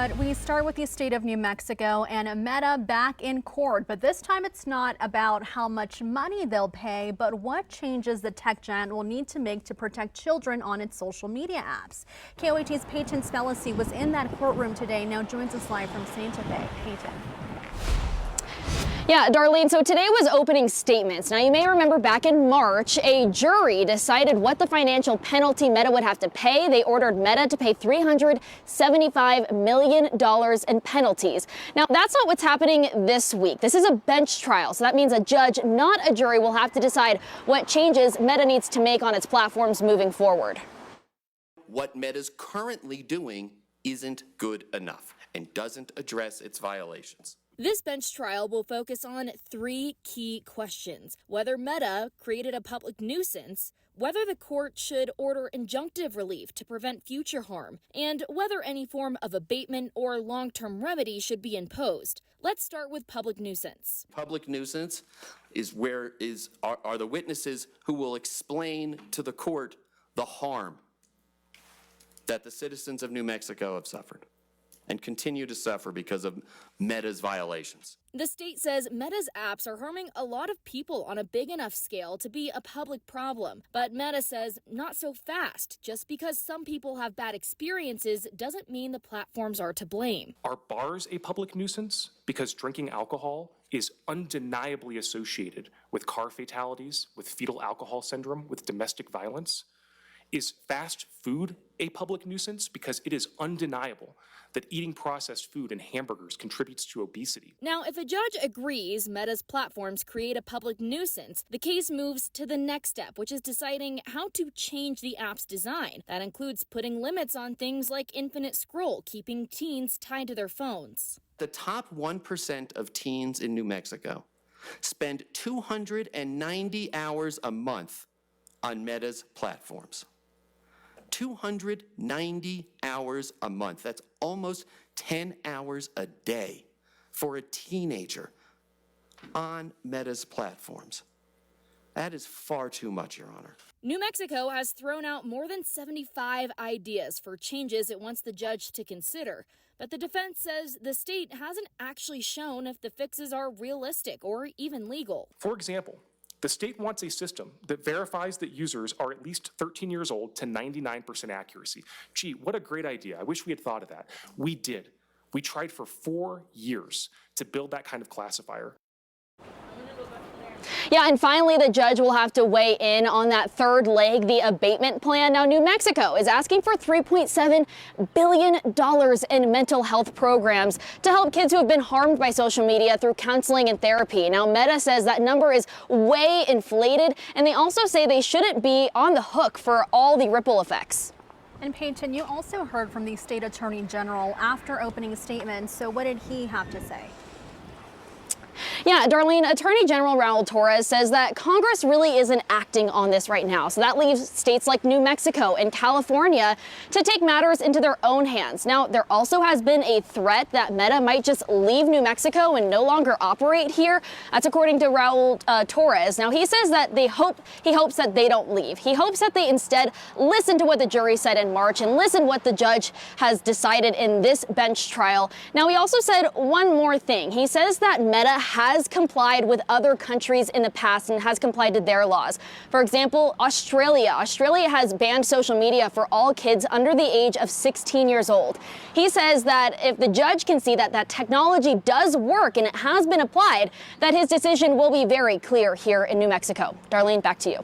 But we start with the state of New Mexico and Meta back in court. But this time it's not about how much money they'll pay, but what changes the tech giant will need to make to protect children on its social media apps. KOAT's Peyton Spellacy was in that courtroom today, now joins us live from Santa Fe. Peyton. Yeah, Darlene, so today was opening statements. Now, you may remember back in March, a jury decided what the financial penalty Meta would have to pay. They ordered Meta to pay $375 million in penalties. Now, that's not what's happening this week. This is a bench trial, so that means a judge, not a jury, will have to decide what changes Meta needs to make on its platforms moving forward. What Meta's currently doing isn't good enough and doesn't address its violations. This bench trial will focus on three key questions: whether Meta created a public nuisance, whether the court should order injunctive relief to prevent future harm, and whether any form of abatement or long-term remedy should be imposed. Let's start with public nuisance. Public nuisance is are the witnesses who will explain to the court the harm that the citizens of New Mexico have suffered and continue to suffer because of Meta's violations. The state says Meta's apps are harming a lot of people on a big enough scale to be a public problem. But Meta says not so fast. Just because some people have bad experiences doesn't mean the platforms are to blame. Are bars a public nuisance? Because drinking alcohol is undeniably associated with car fatalities, with fetal alcohol syndrome, with domestic violence. Is fast food a public nuisance? Because it is undeniable that eating processed food and hamburgers contributes to obesity. Now, if a judge agrees Meta's platforms create a public nuisance, the case moves to the next step, which is deciding how to change the app's design. That includes putting limits on things like infinite scroll, keeping teens tied to their phones. The top 1% of teens in New Mexico spend 290 hours a month on Meta's platforms. 290 hours a month. That's almost 10 hours a day for a teenager on Meta's platforms. That is far too much, Your Honor. New Mexico has thrown out more than 75 ideas for changes it wants the judge to consider. But the defense says the state hasn't actually shown if the fixes are realistic or even legal. For example, the state wants a system that verifies that users are at least 13 years old to 99% accuracy. Gee, what a great idea. I wish we had thought of that. We did. We tried for 4 years to build that kind of classifier. Yeah, and finally, the judge will have to weigh in on that third leg, the abatement plan. Now, New Mexico is asking for $3.7 billion in mental health programs to help kids who have been harmed by social media through counseling and therapy. Now, Meta says that number is way inflated, and they also say they shouldn't be on the hook for all the ripple effects. And Peyton, you also heard from the state attorney general after opening statements. So what did he have to say? Yeah, Darlene, Attorney General Raul Torres says that Congress really isn't acting on this right now. So that leaves states like New Mexico and California to take matters into their own hands. Now, there also has been a threat that Meta might just leave New Mexico and no longer operate here. That's according to Raul Torres. Now, he says that he hopes that they don't leave. He hopes that they instead listen to what the jury said in March and listen what the judge has decided in this bench trial. Now, he also said one more thing. He says that Meta has complied with other countries in the past and has complied to their laws. For example, Australia. Australia has banned social media for all kids under the age of 16 years old. He says that if the judge can see that that technology does work and it has been applied, that his decision will be very clear here in New Mexico. Darlene, back to you.